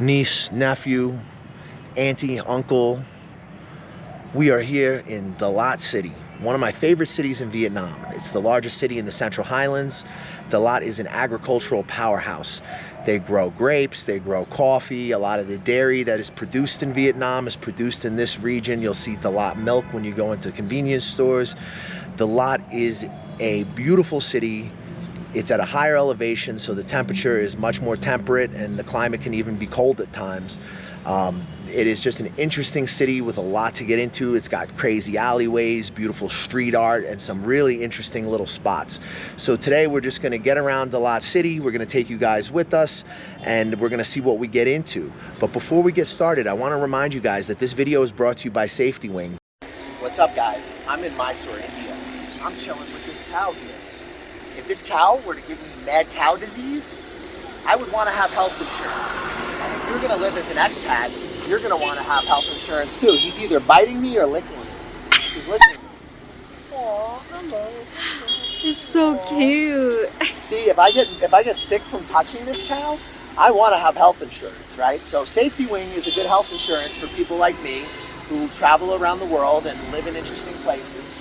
niece, nephew, auntie, uncle. We are here in Dalat City, one of my favorite cities in Vietnam. It's the largest city in the Central Highlands. Dalat is an agricultural powerhouse. They grow grapes, they grow coffee. A lot of the dairy that is produced in Vietnam is produced in this region. You'll see Dalat milk when you go into convenience stores. Dalat is a beautiful city. It's at a higher elevation, so the temperature is much more temperate and the climate can even be cold at times. It is just an interesting city with a lot to get into. It's got crazy alleyways, beautiful street art, and some really interesting little spots. So today we're just gonna get around Dalat City. We're gonna take you guys with us and we're gonna see what we get into. But before we get started, I wanna remind you guys that this video is brought to you by Safety Wing. What's up guys? I'm in Mysore, India. I'm chilling with this cow here. If this cow were to give me mad cow disease, I would want to have health insurance. And if you're going to live as an expat, you're going to want to have health insurance too. He's either biting me or licking me. He's licking me. Aw, hello. You're so cute. See, if I get sick from touching this cow, I want to have health insurance, right? So Safety Wing is a good health insurance for people like me who travel around the world and live in interesting places.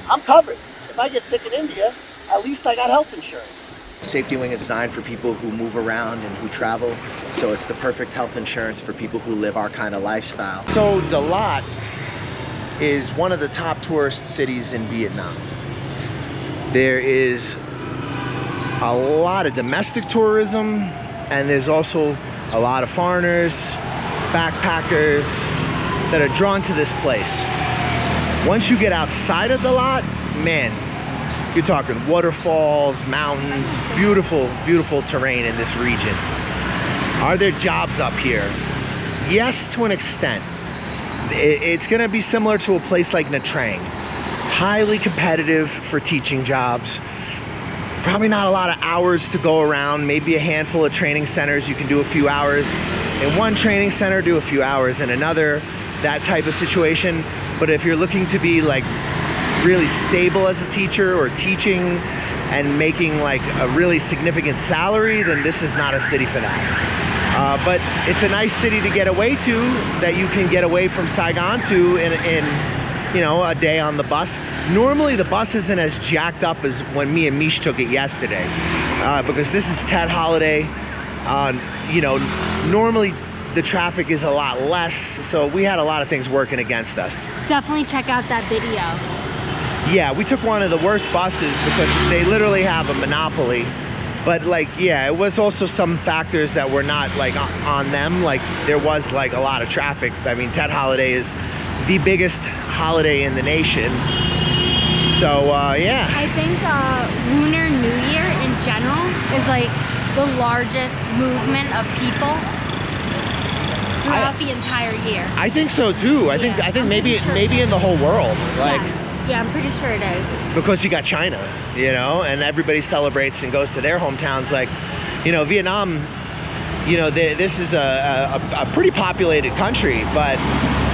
I'm covered. If I get sick in India, at least I got health insurance. Safety Wing is designed for people who move around and who travel, so it's the perfect health insurance for people who live our kind of lifestyle. So Dalat is one of the top tourist cities in Vietnam. There is a lot of domestic tourism, and there's also a lot of foreigners, backpackers that are drawn to this place. Once you get outside of Dalat, man, you're talking waterfalls, mountains, beautiful, beautiful terrain in this region. Are there jobs up here? Yes, to an extent. It's gonna be similar to a place like Nha Trang. Highly competitive for teaching jobs. Probably not a lot of hours to go around, maybe a handful of training centers. You can do a few hours in one training center, do a few hours in another, that type of situation. But if you're looking to be like really stable as a teacher or teaching and making like a really significant salary, then this is not a city for that. But it's a nice city to get away to, that you can get away from Saigon to in you know, a day on the bus. Normally the bus isn't as jacked up as when me and Mish took it yesterday, because this is Tet holiday. You know, normally the traffic is a lot less, so we had a lot of things working against us. Definitely check out that video. Yeah, we took one of the worst buses because they literally have a monopoly. But like, yeah, it was also some factors that were not like on them. Like there was like a lot of traffic. I mean, Tet holiday is the biggest holiday in the nation. So yeah. I think Lunar New Year in general is like the largest movement of people throughout the entire year. I think so too. I think maybe in the whole world. Like, yes. Yeah, I'm pretty sure it is. Because you got China, you know, and everybody celebrates and goes to their hometowns. Like, you know, Vietnam, you know, this is a pretty populated country, but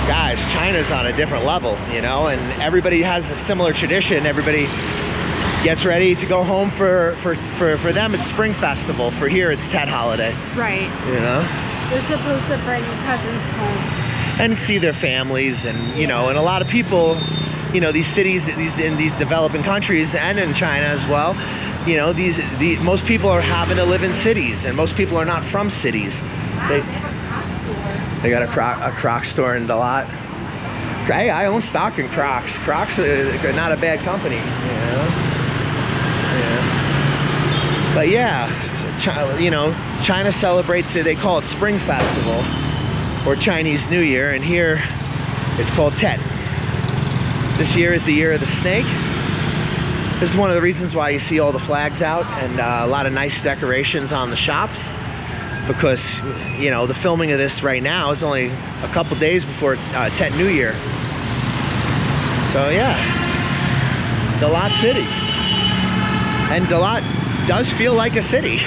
guys, China's on a different level, you know, and everybody has a similar tradition. Everybody gets ready to go home for them. It's Spring Festival. For here, it's Tet holiday. Right. You know? They're supposed to bring cousins home and see their families, and you know, and a lot of people, you know, these cities, in these developing countries and in China as well, you know, most people are having to live in cities, and most people are not from cities. Wow, they have a Crocs store. They got a Crocs store in Dalat. Hey, I own stock in Crocs. Crocs are not a bad company, you know. Yeah. But yeah, you know, China celebrates it. They call it Spring Festival or Chinese New Year, and here it's called Tet. This year is the year of the snake. This is one of the reasons why you see all the flags out and a lot of nice decorations on the shops, because, you know, the filming of this right now is only a couple days before Tet New Year. So yeah, Dalat City. And Dalat does feel like a city.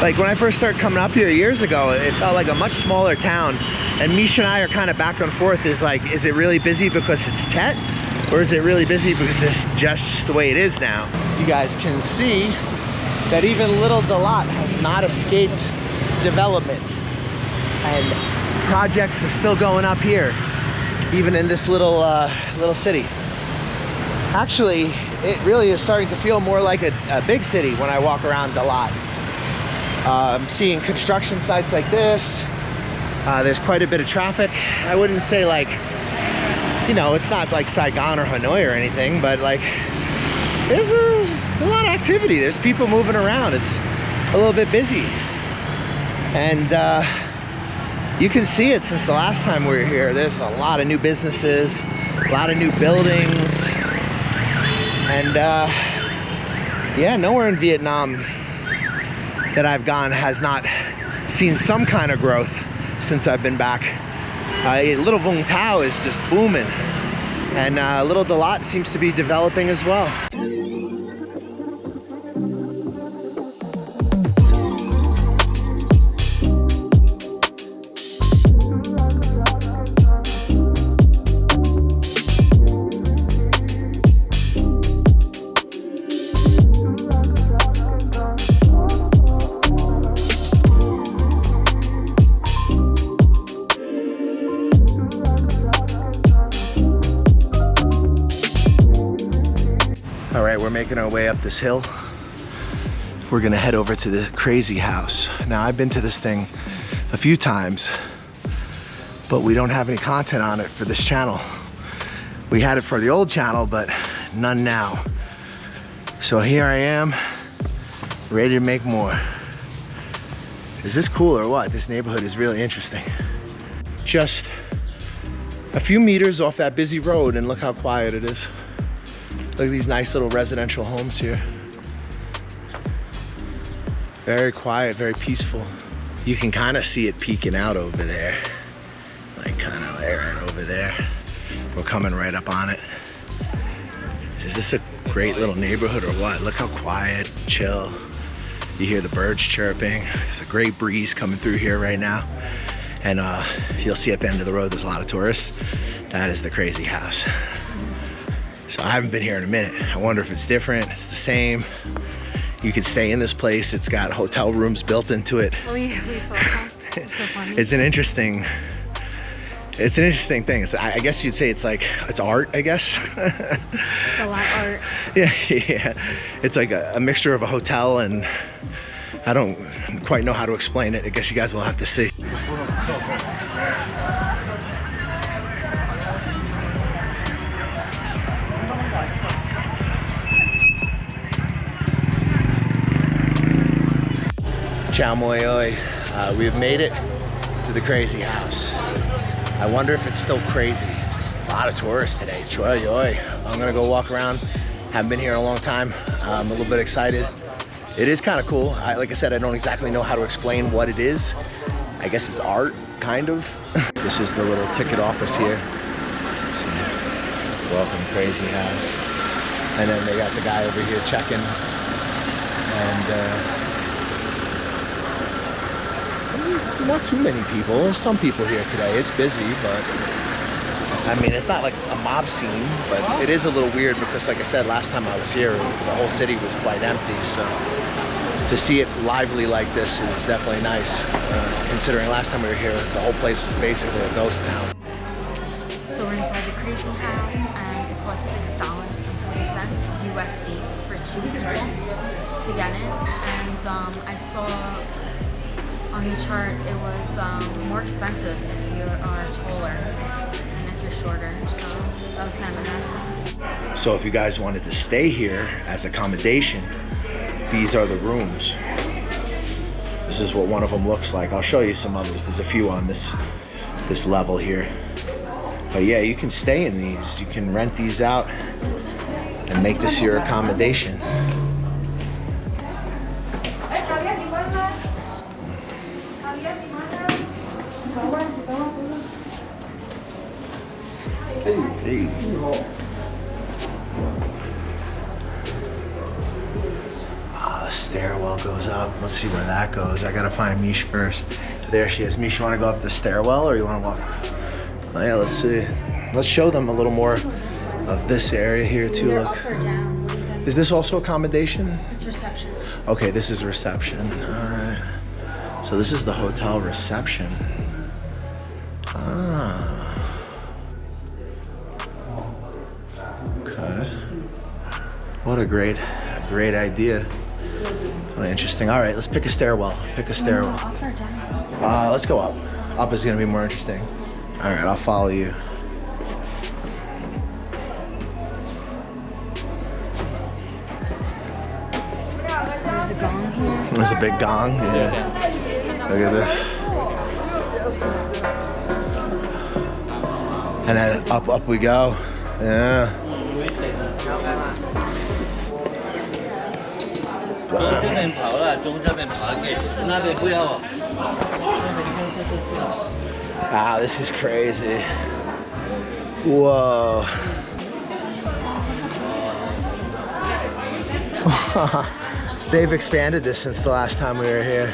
Like when I first started coming up here years ago, it felt like a much smaller town. And Misha and I are kind of back and forth. Is like, is it really busy because it's Tet? Or is it really busy because it's just the way it is now? You guys can see that even little Dalat has not escaped development. And projects are still going up here, even in this little city. Actually, it really is starting to feel more like a big city when I walk around Dalat. I'm seeing construction sites like this. There's quite a bit of traffic. I wouldn't say like, you know, it's not like Saigon or Hanoi or anything, but like there's a lot of activity. There's people moving around. It's a little bit busy. And you can see it since the last time we were here. There's a lot of new businesses, a lot of new buildings. And yeah, nowhere in Vietnam that I've gone has not seen some kind of growth since I've been back. Little Vung Tau is just booming, and Little Dalat seems to be developing as well. All right, we're making our way up this hill. We're gonna head over to the crazy house. Now, I've been to this thing a few times, but we don't have any content on it for this channel. We had it for the old channel, but none now. So here I am, ready to make more. Is this cool or what? This neighborhood is really interesting. Just a few meters off that busy road, and look how quiet it is. Look at these nice little residential homes here. Very quiet, very peaceful. You can kind of see it peeking out over there. Like kind of right over there. We're coming right up on it. Is this a great little neighborhood or what? Look how quiet, chill. You hear the birds chirping. There's a great breeze coming through here right now. And you'll see at the end of the road, there's a lot of tourists. That is the crazy house. So I haven't been here in a minute. I wonder if it's different, it's the same. You could stay in this place. It's got hotel rooms built into it. We saw that. It's so funny. It's an interesting thing. I guess you'd say it's art, I guess. A lot of art. Yeah. It's like a mixture of a hotel, and I don't quite know how to explain it. I guess you guys will have to see. Ciao moi oi. We've made it to the crazy house. I wonder if it's still crazy. A lot of tourists today. Choi oi. I'm gonna go walk around. Haven't been here in a long time. I'm a little bit excited. It is kind of cool. Like I said, I don't exactly know how to explain what it is. I guess it's art, kind of. This is the little ticket office here. So, welcome crazy house. And then they got the guy over here checking. And not too many people. There's some people here today. It's busy, but I mean, it's not like a mob scene, but it is a little weird because, like I said, last time I was here, the whole city was quite empty. So to see it lively like this is definitely nice, considering last time we were here, the whole place was basically a ghost town. So we're inside the crazy house, and it costs $6.40 USD for 2 people to get in. And I saw on the chart it was more expensive if you are taller and if you're shorter, so that was kind of interesting. So if you guys wanted to stay here as accommodation, these are the rooms. This is what one of them looks like. I'll show you some others. There's a few on this level here. But yeah, you can stay in these. You can rent these out and make this your accommodation. Hey. The stairwell goes up. Let's see where that goes. I gotta find Mish first. There she is. Mish, you wanna go up the stairwell or you wanna walk? Oh yeah, let's see. Let's show them a little more of this area here too. Look. Up or down? What do you think? Is this also accommodation? It's reception. Okay, this is reception. All right. So this is the hotel reception. Ah. Okay. What a great idea. Oh, interesting. All right, let's pick a stairwell. Pick a stairwell. Up or down? Let's go up. Up is gonna be more interesting. All right, I'll follow you. There's a gong here. There's a big gong. Yeah. Look at this. And then up we go. Yeah. Wow, this is crazy. Whoa. They've expanded this since the last time we were here.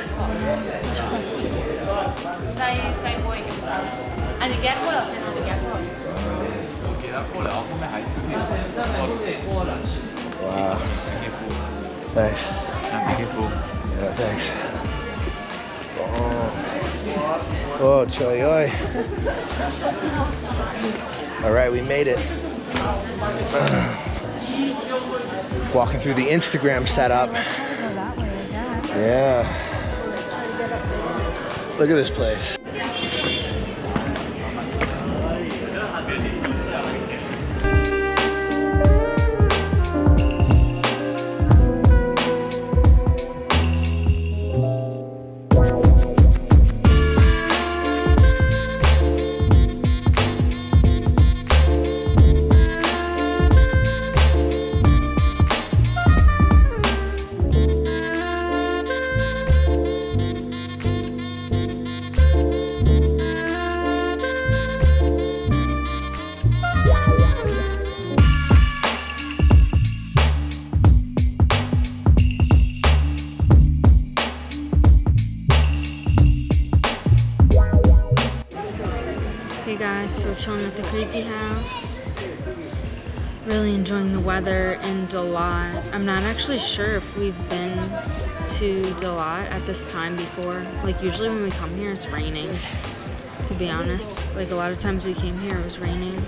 Wow. Thanks. Yeah, thanks. Oh, choy oi. All right, we made it. Walking through the Instagram setup. Yeah. Look at this place. Hey guys, so we're chilling at the crazy house. Really enjoying the weather in Dalat. I'm not actually sure if we've been to Dalat at this time before. Like usually when we come here it's raining, to be honest. Like a lot of times we came here it was raining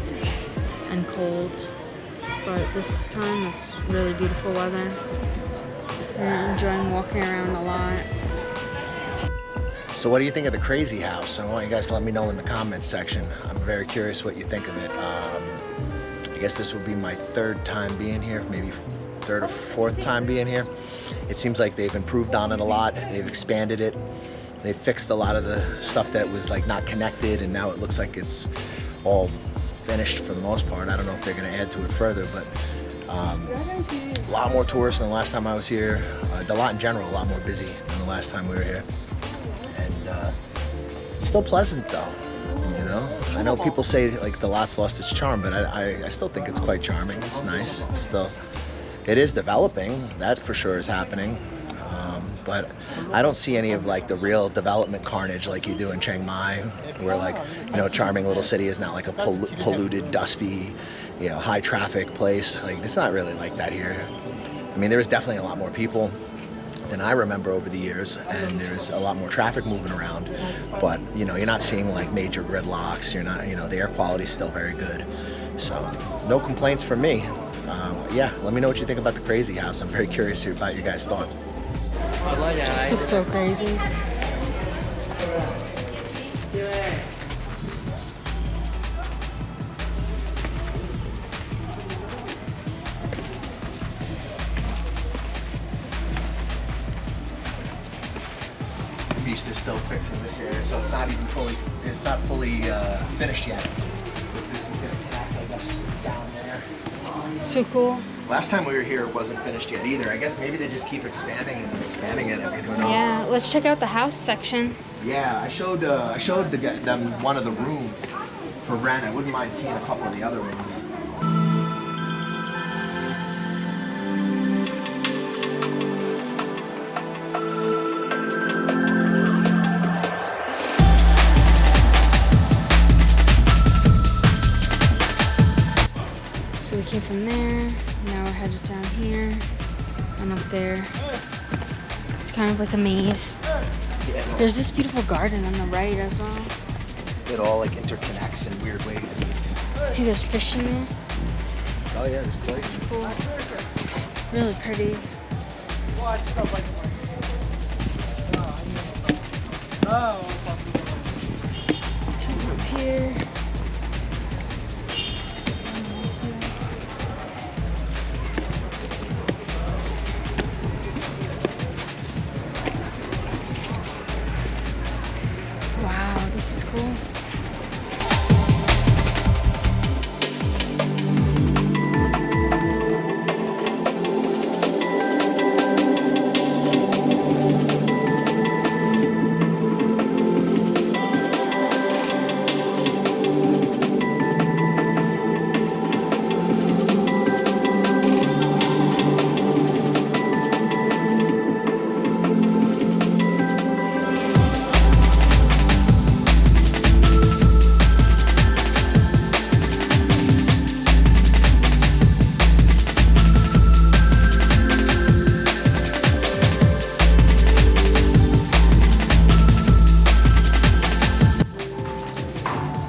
and cold. But this time it's really beautiful weather. We're enjoying walking around a lot. So what do you think of the crazy house? I want you guys to let me know in the comments section. I'm very curious what you think of it. I guess this will be my third time being here, maybe third or fourth time being here. It seems like they've improved on it a lot. They've expanded it. They've fixed a lot of the stuff that was like not connected, and now it looks like it's all finished for the most part. I don't know if they're gonna add to it further, but a lot more tourists than the last time I was here. Dalat in general, a lot more busy than the last time we were here. And still pleasant though, you know? I know people say like Dalat's lost its charm, but I still think it's quite charming. It's nice. It's still, it is developing. That for sure is happening. But I don't see any of like the real development carnage like you do in Chiang Mai, where like, you know, charming little city is not like a polluted, dusty, you know, high traffic place. Like it's not really like that here. I mean, there was definitely a lot more people than I remember over the years, and there's a lot more traffic moving around, but you know, you're not seeing like major gridlocks. You're not, you know, the air quality is still very good, so no complaints from me. Yeah, let me know what you think about the crazy house. I'm very curious about your guys' thoughts. This is so crazy. Beach is still fixing this area, so it's not even fully, it's not fully finished yet. But this is gonna connect, I guess, down there. So cool. Last time we were here, it wasn't finished yet either. I guess maybe they just keep expanding and expanding it. I mean, who knows? Yeah, let's check out the house section. Yeah, I showed them one of the rooms for rent. I wouldn't mind seeing a couple of the other rooms. So we came from there, now we're headed down here and up there. It's kind of like a maze. There's this beautiful garden on the right as well. it all like interconnects in weird ways. See, there's fish in there. Oh yeah, it's great. It's cool. Really pretty. Up here. Wow, this is cool.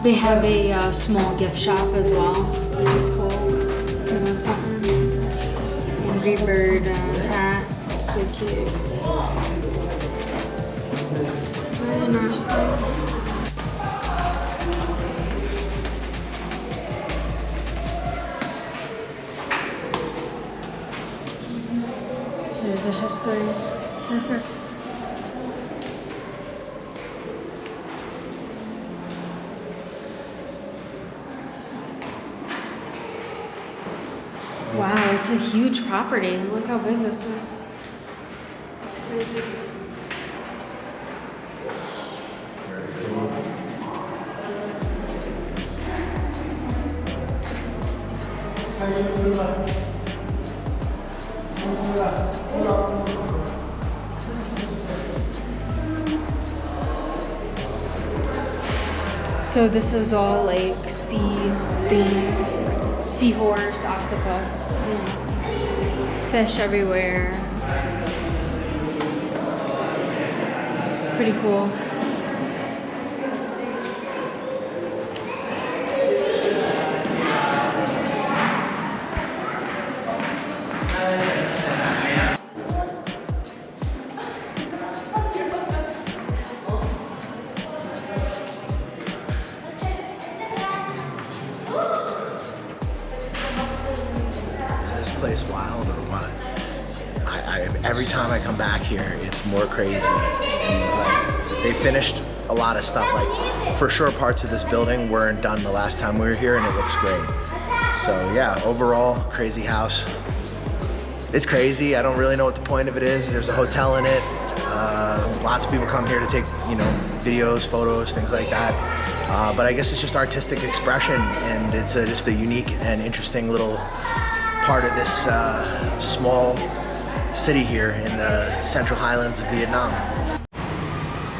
They have a small gift shop as well, which is cool. You want something? Angry Bird hat, so cute. Very interesting. Here's a history. Perfect. Wow, it's a huge property. Look how big this is. It's crazy. So this is all like sea themed. Seahorse, octopus, fish everywhere. Pretty cool. Place wild or what? Every time I come back here, it's more crazy. And like, they finished a lot of stuff. Like for sure, parts of this building weren't done the last time we were here, and it looks great. So yeah, overall, crazy house. It's crazy. I don't really know what the point of it is. There's a hotel in it. Lots of people come here to take, videos, photos, things like that. But I guess it's just artistic expression, and it's just a unique and interesting little part of this small city here in the Central Highlands of Vietnam.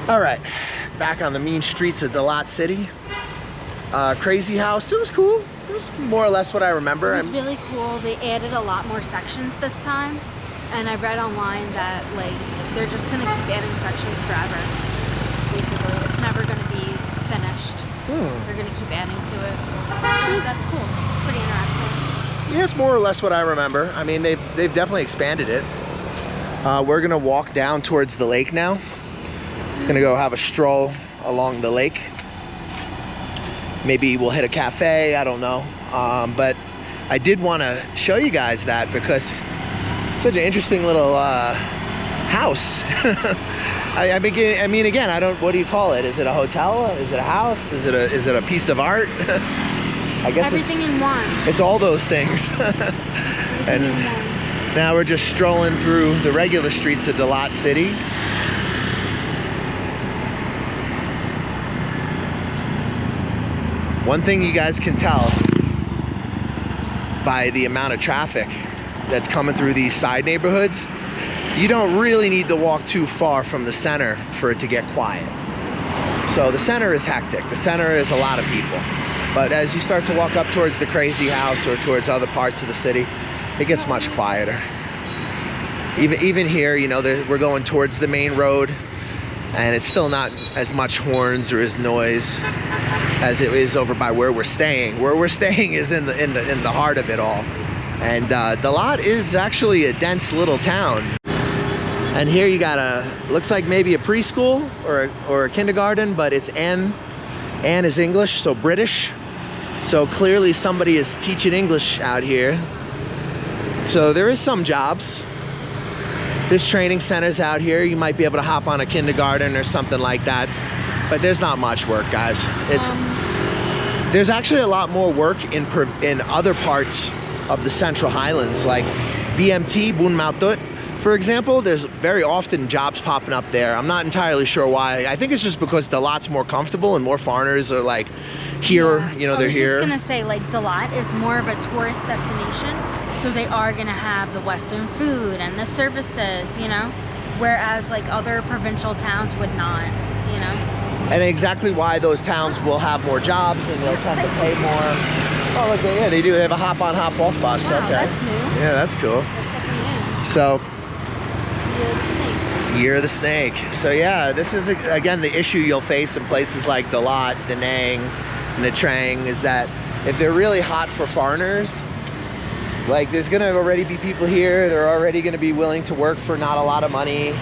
All right, back on the mean streets of Dalat City. Crazy house, it was cool. It was more or less what I remember. It was really cool. They added a lot more sections this time. And I read online that like they're just gonna keep adding sections forever. Basically, it's never gonna be finished. They're gonna keep adding to it. That's cool. Pretty interesting. Yeah, it's more or less what I remember. I mean, they've definitely expanded it. We're gonna walk down towards the lake now. Gonna go have a stroll along the lake. Maybe we'll hit a cafe, I don't know. But I did want to show you guys that because it's such an interesting little house. I mean, again, what do you call it? Is it a hotel? Is it a house? Is it a piece of art? I guess everything in one. It's all those things. And now we're just strolling through the regular streets of Dalat City. One thing you guys can tell by the amount of traffic that's coming through these side neighborhoods, you don't really need to walk too far from the center for it to get quiet. So the center is hectic. The center is a lot of people. But as you start to walk up towards the crazy house or towards other parts of the city, it gets much quieter. Even here, we're going towards the main road. and it's still not as much horns or as noise as it is over by where we're staying. Where we're staying is in the heart of it all. And Dalat is actually a dense little town. And here you got looks like maybe a preschool or a kindergarten, but it's Anne is English, so British. So clearly somebody is teaching English out here. So there is some jobs. There's training centers out here. You might be able to hop on a kindergarten or something like that. But there's not much work, guys. There's actually a lot more work in other parts of the Central Highlands, like BMT, Bun Mautut, for example. There's very often jobs popping up there. I'm not entirely sure why. I think it's just because Dalat's more comfortable and more foreigners are like here, you know, they're here. I was just gonna say, like, Dalat is more of a tourist destination, so they are gonna have the Western food and the services, you know, whereas like other provincial towns would not, you know. And exactly why those towns will have more jobs and they'll tend to pay more. Oh, look, yeah, they do. They have a hop-on, hop-off bus. Wow, okay. That's new. Yeah, that's cool. That's new. So, Year of the Snake. Year of the Snake. So yeah, this is again the issue you'll face in places like Dalat, Da Nang, Nha Trang, is that if they're really hot for foreigners, like there's gonna already be people here. They're already gonna be willing to work for not a lot of money.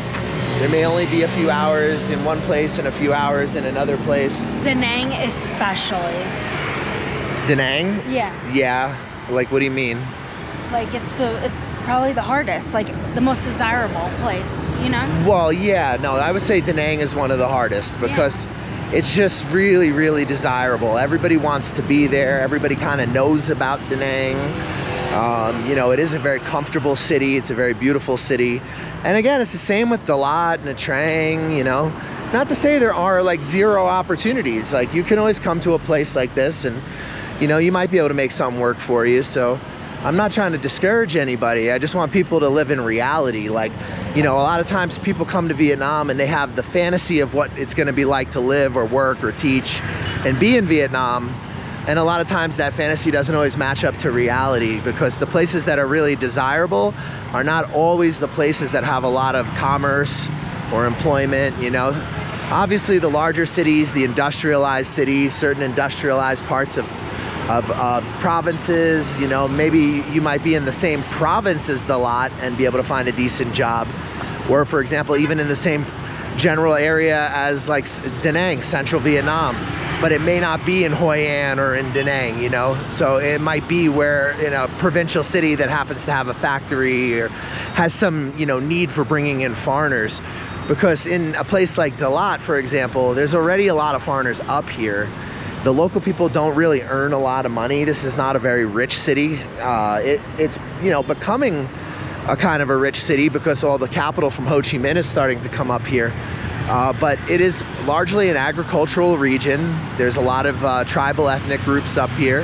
There may only be a few hours in one place and a few hours in another place. Da Nang especially. Da Nang? Yeah. Yeah. Like, what do you mean? Like, it's probably the hardest, like the most desirable place, you know? Well, yeah, no, I would say Da Nang is one of the hardest because it's just really, really desirable. Everybody wants to be there. Everybody kind of knows about Da Nang. You know, it is a very comfortable city. It's a very beautiful city. And again, it's the same with Dalat, Nha Trang, you know. Not to say there are like zero opportunities. Like, you can always come to a place like this and, you know, you might be able to make something work for you. So I'm not trying to discourage anybody. I just want people to live in reality. Like, you know, a lot of times people come to Vietnam and they have the fantasy of what it's going to be like to live or work or teach and be in Vietnam. And a lot of times that fantasy doesn't always match up to reality, because the places that are really desirable are not always the places that have a lot of commerce or employment, you know. Obviously the larger cities, the industrialized cities, certain industrialized parts of provinces, you know, maybe you might be in the same province as Dalat and be able to find a decent job. Or for example, even in the same general area as like Da Nang, central Vietnam, but it may not be in Hoi An or in Da Nang, you know. So it might be where in a provincial city that happens to have a factory or has some, you know, need for bringing in foreigners. Because in a place like Dalat, for example, there's already a lot of foreigners up here. The local people don't really earn a lot of money. This is not a very rich city. It's, you know, becoming a kind of a rich city because all the capital from Ho Chi Minh is starting to come up here. But it is largely an agricultural region. There's a lot of tribal ethnic groups up here.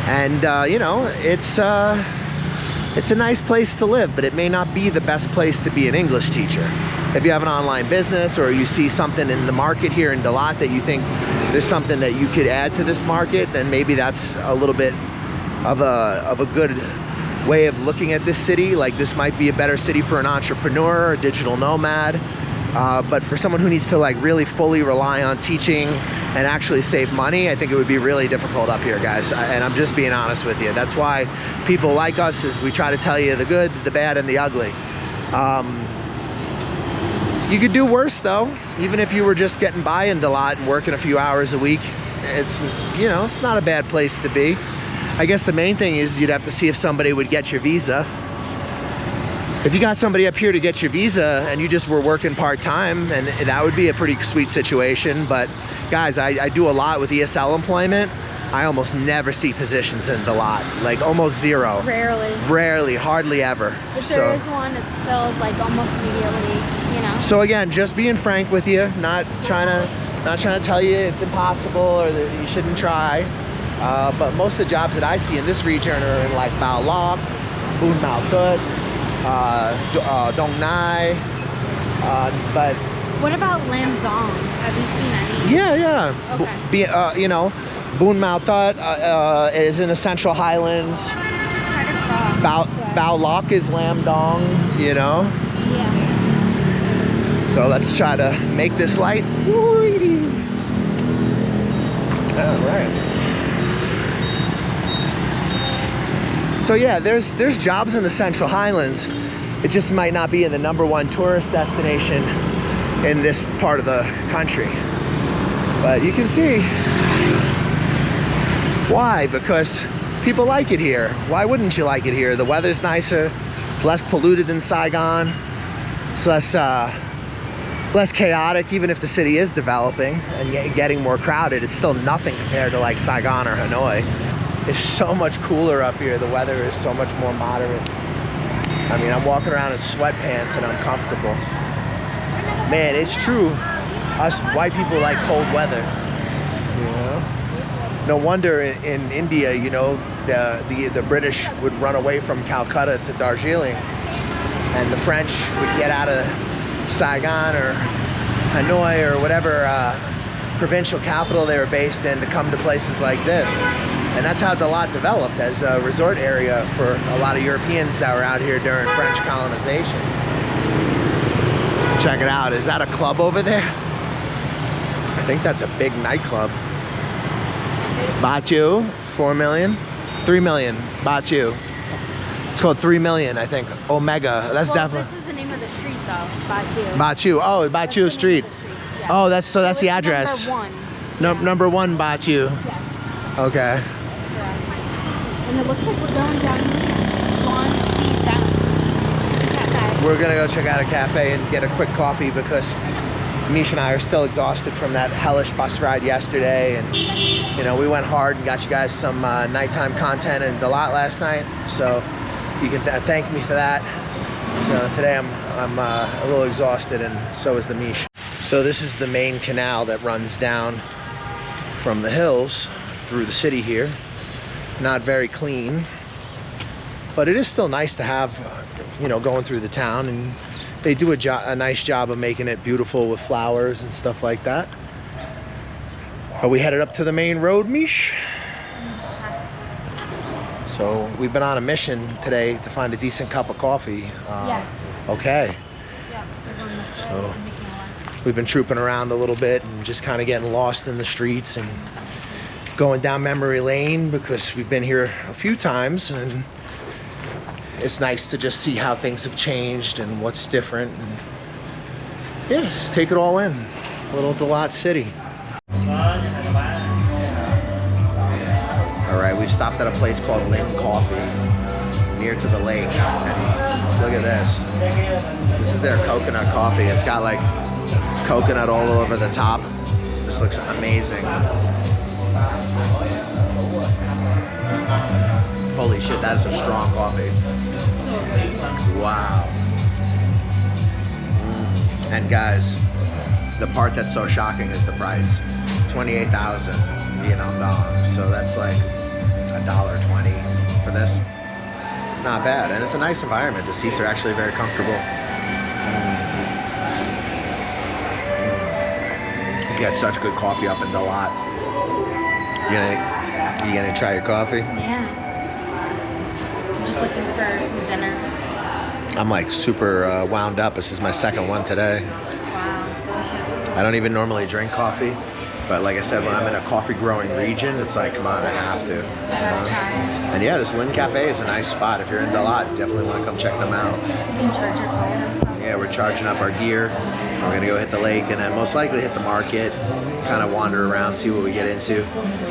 And, you know, it's a nice place to live, but it may not be the best place to be an English teacher. If you have an online business or you see something in the market here in Dalat that you think there's something that you could add to this market, then maybe that's a little bit of a good way of looking at this city. Like, this might be a better city for an entrepreneur, a digital nomad. But for someone who needs to like really fully rely on teaching and actually save money, I think it would be really difficult up here, guys. And I'm just being honest with you. That's why people like us is we try to tell you the good, the bad, and the ugly. You could do worse though. Even if you were just getting by in Dalat and working a few hours a week, it's, you know, it's not a bad place to be. I guess the main thing is you'd have to see if somebody would get your visa. If you got somebody up here to get your visa and you just were working part-time, and that would be a pretty sweet situation. But guys, I do a lot with ESL employment. I almost never see positions in Dalat, like almost zero. Rarely, hardly ever. If there is one, it's filled like almost immediately, you know. So again, just being frank with you, not trying to tell you it's impossible or that you shouldn't try. But most of the jobs that I see in this region are in like Bao Loc, Bun Mautut, Dong Nai, but what about Lam Dong? Have you seen any? Yeah. Okay. You know, Bun Mautut is in the Central Highlands. I should try to cross. Bao Loc is Lam Dong, you know. Yeah. So let's try to make this light. All right. So yeah, there's jobs in the Central Highlands. It just might not be in the #1 tourist destination in this part of the country. But you can see why, because people like it here. Why wouldn't you like it here? The weather's nicer, it's less polluted than Saigon, it's less chaotic. Even if the city is developing and getting more crowded, it's still nothing compared to like Saigon or Hanoi. It's so much cooler up here. The weather is so much more moderate. I mean, I'm walking around in sweatpants and I'm comfortable. Man, it's true. Us white people like cold weather. You know? No wonder in India, you know, the British would run away from Calcutta to Darjeeling, and the French would get out of Saigon or Hanoi or whatever provincial capital they were based in to come to places like this. And that's how Dalat developed as a resort area for a lot of Europeans that were out here during French colonization. Check it out. Is that a club over there? I think that's a big nightclub. Batu, 4 million, 3 million, Batu. It's called 3 million, I think. Omega, that's definitely. This is the name of the street though, Batu. Batu, oh, Batu Street. Yeah. Oh, that's the address. #1. Number 1 Batu. Yes. Okay. And it looks like we're going down here. Go on, see down. Cafe. We're gonna go check out a cafe and get a quick coffee because Mish and I are still exhausted from that hellish bus ride yesterday, and you know, we went hard and got you guys some nighttime content in Dalat last night, so you can thank me for that. So today I'm a little exhausted, and so is the Mish. So this is the main canal that runs down from the hills through the city here. Not very clean, but it is still nice to have, you know, going through the town, and they do a nice job of making it beautiful with flowers and stuff like that. Are we headed up to the main road, Mish? So we've been on a mission today to find a decent cup of coffee. Yes. Okay. Yeah, So we've been trooping around a little bit and just kind of getting lost in the streets and going down memory lane because we've been here a few times, and it's nice to just see how things have changed and what's different. And yeah, just take it all in. Little Dalat City. All right, we've stopped at a place called Lynn Coffee near to the lake. And look at this. This is their coconut coffee. It's got like coconut all over the top. This looks amazing. Holy shit, that is some strong coffee. Wow. And guys, the part that's so shocking is the price. 28,000 Vietnam dollars. So that's like $1.20 for this. Not bad, and it's a nice environment. The seats are actually very comfortable. You get such good coffee up in Dalat. You gonna try your coffee? Yeah. I'm just looking for some dinner. I'm like super wound up. This is my second one today. Wow, delicious. I don't even normally drink coffee, but like I said, when I'm in a coffee growing region, it's like, come on, I have to. And yeah, this Lynn Cafe is a nice spot. If you're in Dalat, you definitely want to come check them out. You can charge your phone and stuff. Yeah, we're charging up our gear. We're gonna go hit the lake and then most likely hit the market, kind of wander around, see what we get into.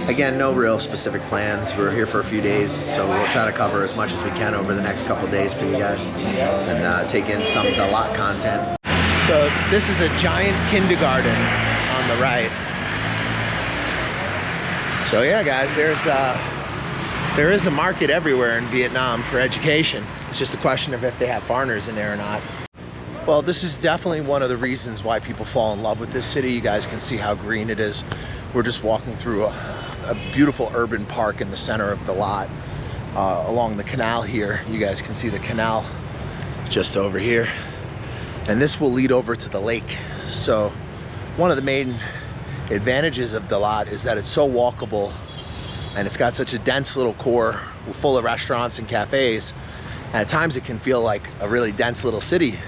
Again, no real specific plans. We're here for a few days, so we'll try to cover as much as we can over the next couple days for you guys and take in some Dalat content. So this is a giant kindergarten on the right. So yeah, guys, there is a market everywhere in Vietnam for education. It's just a question of if they have foreigners in there or not. Well, this is definitely one of the reasons why people fall in love with this city. You guys can see how green it is. We're just walking through a beautiful urban park in the center of Dalat, along the canal here. You guys can see the canal just over here. And this will lead over to the lake. So one of the main advantages of Dalat is that it's so walkable, and it's got such a dense little core full of restaurants and cafes. And at times it can feel like a really dense little city.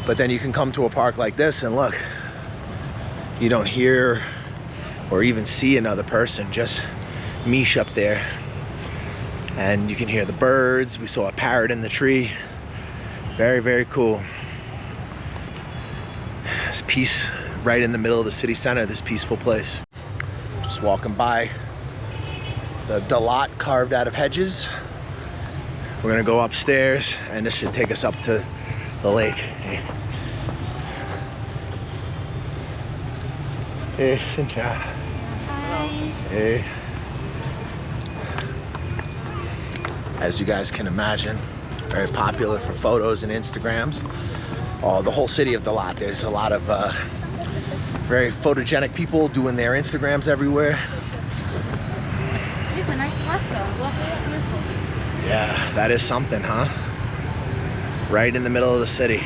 But then you can come to a park like this and look, you don't hear or even see another person, just Mish up there. And you can hear the birds. We saw a parrot in the tree. Very, very cool. There's peace right in the middle of the city center, this peaceful place. Just walking by the Dalat carved out of hedges. We're gonna go upstairs and this should take us up to the lake. Hey, Cynthia. Hi. Hey. As you guys can imagine, very popular for photos and Instagrams. Oh, the whole city of Dalat, there's a lot of very photogenic people doing their Instagrams everywhere. It is a nice park though. Lovely, beautiful. Yeah, that is something, huh? Right in the middle of the city.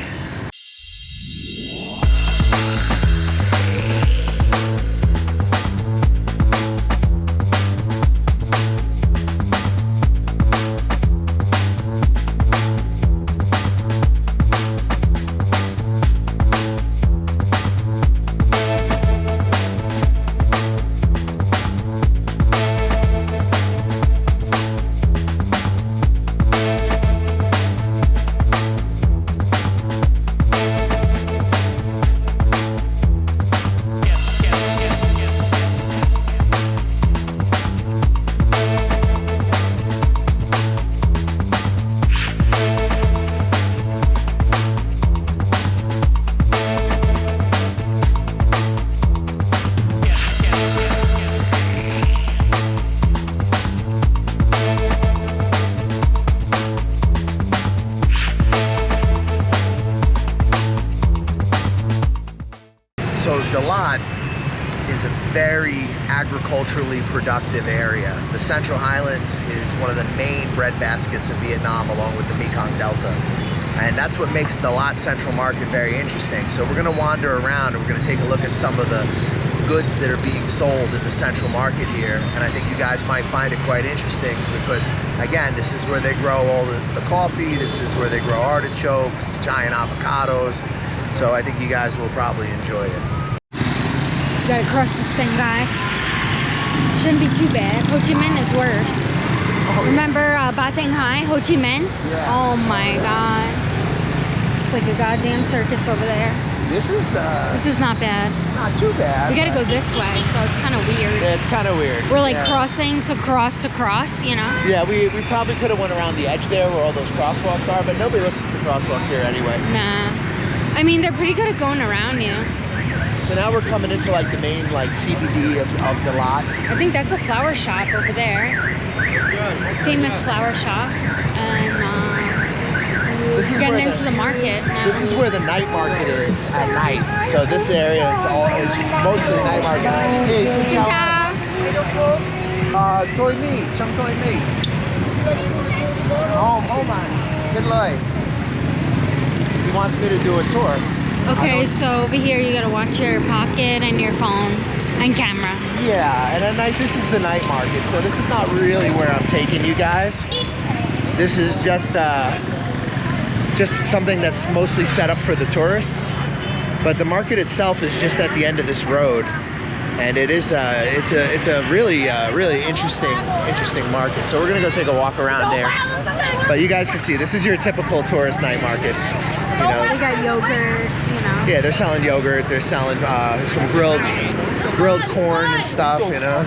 So Dalat is a very agriculturally productive area. The Central Highlands is one of the main breadbaskets of Vietnam along with the Mekong Delta. And that's what makes Dalat Central Market very interesting. So we're gonna wander around and we're gonna take a look at some of the goods that are being sold in the Central Market here. And I think you guys might find it quite interesting because, again, this is where they grow all the coffee, this is where they grow artichokes, giant avocados. So I think you guys will probably enjoy it. You gotta cross this thing, guys. Shouldn't be too bad. Ho Chi Minh is worse. Oh, Remember Ba Thang Hai, Ho Chi Minh? Yeah. Oh my god. It's like a goddamn circus over there. This is not bad. not too bad. We gotta go this way, so it's kind of weird. Yeah, it's kind of weird. We're like yeah. crossing to cross, you know? Yeah, we probably could have went around the edge there where all those crosswalks are, but nobody listens to crosswalks here anyway. Nah. I mean, they're pretty good at going around you. So now we're coming into like the main like CBD of Dalat. I think that's a flower shop over there. Famous flower shop. And we're getting into the market now. This is where the night market is at night. So this area is mostly night market. Hey, Xin chào. Tôi mi, trong tôi mi. Hold on. Xin lời. He wants me to do a tour. Okay, so over here you gotta watch your pocket and your phone and camera. Yeah, and at night, this is the night market, so this is not really where I'm taking you guys. This is just something that's mostly set up for the tourists. But the market itself is just at the end of this road, and it is it's a really interesting market. So we're gonna go take a walk around there. But you guys can see this is your typical tourist night market. You know, they got yogurt, you know. Yeah, they're selling yogurt. They're selling some grilled corn and stuff. You know,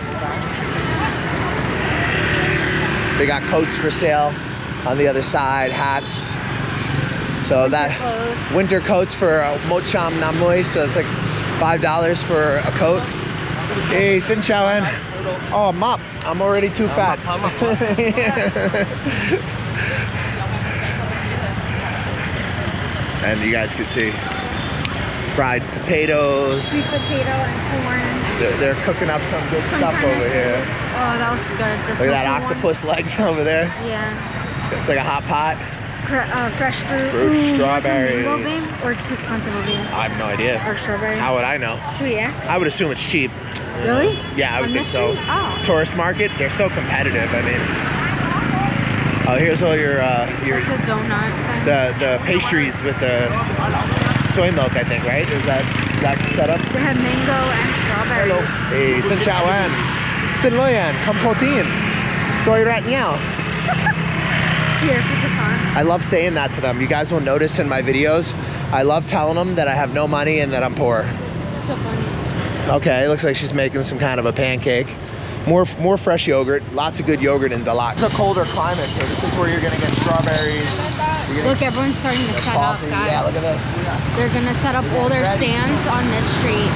they got coats for sale on the other side, hats. So winter coats for Mocham Namui. So it's like $5 for a coat. Hey, Xin chào anh. Oh, mop. I'm already too fat. And you guys can see fried potatoes. Sweet potato and corn. They're cooking up some good stuff over here. Oh, that looks good. That's Look at that octopus legs over there. Yeah. It's like a hot pot. Fresh fruit. Fruit, strawberries. Or it's too expensive over here. I have no idea. Or strawberries. How would I know? Should we ask? I would assume it's cheap. Really? Yeah, I would think so. Oh. Tourist market, they're so competitive. I mean, oh, here's all your It's a donut thing. the pastries with the soy milk, I think, right? Is that set up? They have mango and strawberries. Hello. Hey, xin chào anh. Xin lỗi anh, không protein. Tôi rat nhau. Here, put this on. I love saying that to them. You guys will notice in my videos, I love telling them that I have no money and that I'm poor. So funny. Okay, it looks like she's making some kind of a pancake. More fresh yogurt. Lots of good yogurt in Dalat. It's a colder climate, so this is where you're gonna get strawberries. Look, everyone's starting to set up, coffee. guys. Yeah, look at this. They're gonna set up all their stands on this street.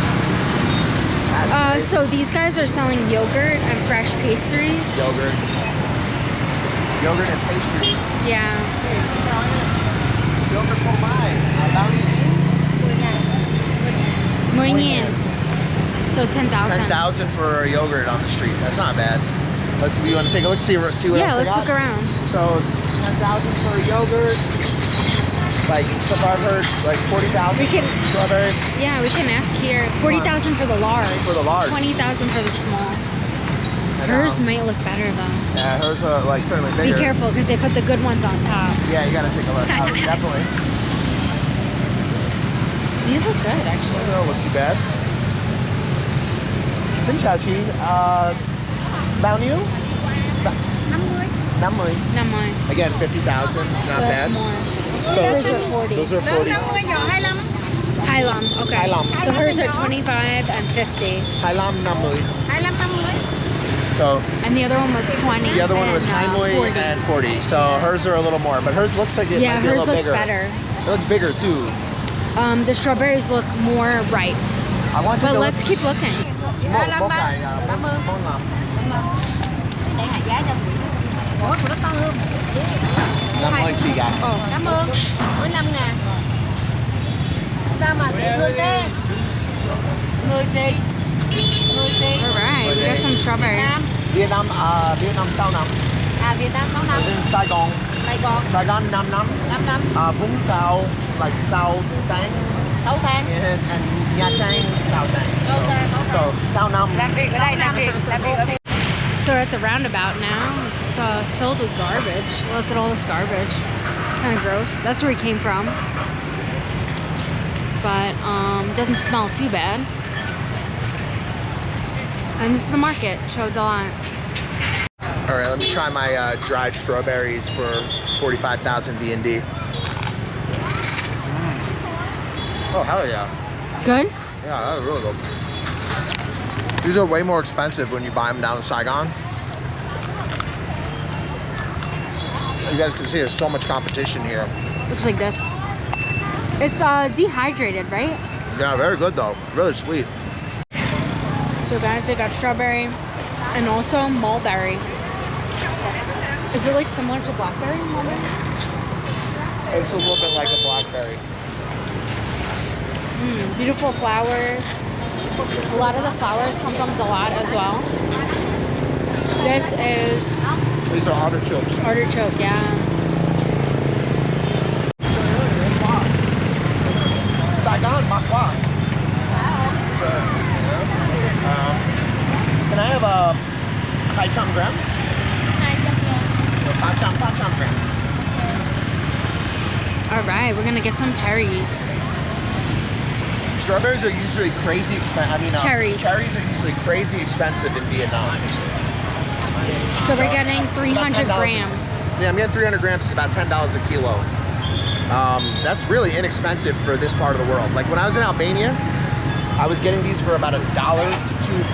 So these guys are selling yogurt and fresh pastries. Yogurt and pastries. Yeah. Yogurt for mine. Moyin. So 10,000. 10,000 for a yogurt on the street. That's not bad. Let's. You want to take a look, see what else Yeah, they let's got? look around. So 10,000 for a yogurt. Like, so far I've heard like 40,000 We can- strawberries. Yeah, we can ask here. 40,000 for the large. For the large. 20,000 for the small. And, Hers might look better though. Yeah, hers are like certainly bigger. Be careful because they put the good ones on top. Yeah, you gotta take a look. Definitely. These look good actually. They don't look too bad. Xin chào chị. Bao nhiêu? 50. Not mine. Again, 50,000. Not So bad. that's more. So Those are 40. Those are 40. Hailam, okay. Hailam. So hers are 25 and 50. Hailam 50. So And the other one was 20. the other one was and, 50 40. and 40. So hers are a little more, but hers looks like it Yeah, might be a hers little looks bigger. better. It looks bigger too. The strawberries look more ripe. I want to But go. let's keep looking. Món làm. Năm ơi chị gà. Oh. Cảm ơn. 15.000. Sao mà dễ thương thế? Người gì? Người gì? Alright, we got some Việt strawberries. Nam. Việt Nam sau năm. À, Việt Nam 6 năm. As in Saigon. Sài Gòn Saigon 5 năm. 5 năm. Vũng Tàu like Sao Tang. 6 tháng. And Nha Trang Sao Tang. So Sao Nam. Làm việc ở đây, làm việc ở đây. So we're at the roundabout now. It's filled with garbage. Look at all this garbage. Kind of gross. That's where he came from. But it doesn't smell too bad. And this is the market, Cho Dalat. All right, let me try my dried strawberries for 45,000 BND. Oh, hell yeah. Good? Yeah, that was really good. These are way more expensive when you buy them down in Saigon. You guys can see there's so much competition here. Looks like this. It's dehydrated, right? Yeah, very good though. Really sweet. So guys, they got strawberry and also mulberry. Is it like similar to blackberry? Mulberry? It's a little bit like a blackberry. Beautiful flowers. A lot of the flowers come from Dalat as well. This is These are artichokes. artichoke, yeah. Saigon, makwa. Can I have a 200 gram? 500 gram. All right, we're gonna get some cherries. Strawberries are usually crazy expensive. Cherries. Cherries are usually crazy expensive in Vietnam. So we're getting it's about 300 $10 grams. Yeah, I'm getting 300 grams. It's about $10 a kilo. That's really inexpensive for this part of the world. Like when I was in Albania, I was getting these for about $1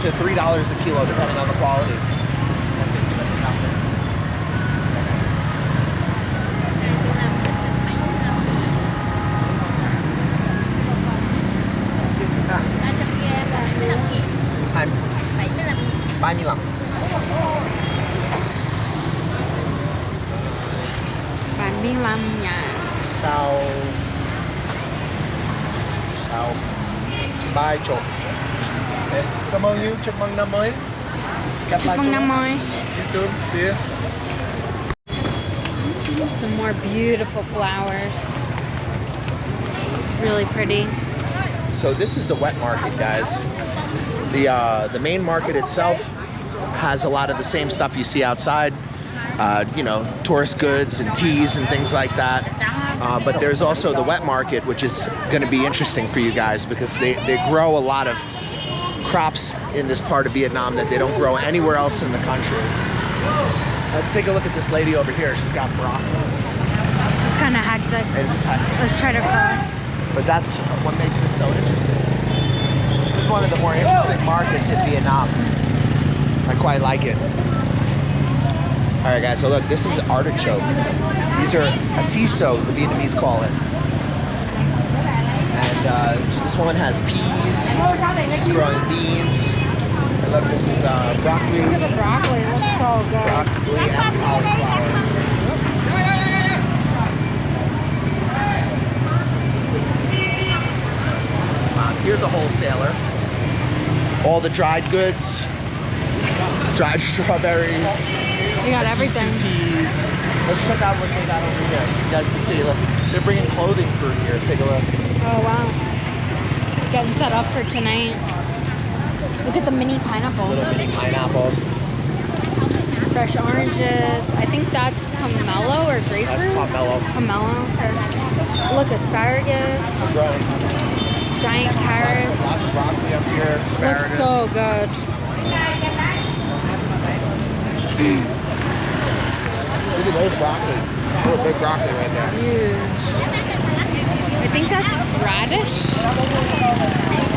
to $3 a kilo, depending on the quality. I'm 75. 75 ngàn. Sao Bye chục. Cảm ơn you. Chúc mừng năm mới. Gặp Chúc lại mừng sau. năm mới. YouTube. See you. Some more beautiful flowers. Really pretty. So this is the wet market, guys. The main market itself has a lot of the same stuff you see outside. you know, tourist goods and teas and things like that. But there's also the wet market, which is going to be interesting for you guys because they grow a lot of crops in this part of Vietnam that they don't grow anywhere else in the country. Let's take a look at this lady over here. She's got broccoli. It's kind of hectic. Let's try to cross. But that's what makes this so interesting. This is one of the more interesting markets in Vietnam. I quite like it. All right, guys, so look, this is artichoke. These are atiso, the Vietnamese call it. And this woman has peas. She's growing beans. And look, this is broccoli. Look at the broccoli, it looks so good. Broccoli and cauliflower. Here's a wholesaler. All the dried goods, dried strawberries. We got everything. Teas. Let's check out what they got over here. You guys can see, look, they're bringing clothing through here. Take a look. Oh wow. Getting set up for tonight. Look at the mini pineapple. Little mini pineapples. Fresh oranges. I think that's pomelo or grapefruit. That's pomelo. Pomelo. Okay. Look, asparagus. I'm growing. Giant carrots. Lots of broccoli up here. Asparagus. Looks so good. Look at those broccoli. Oh, big broccoli right there. Huge. I think that's radish.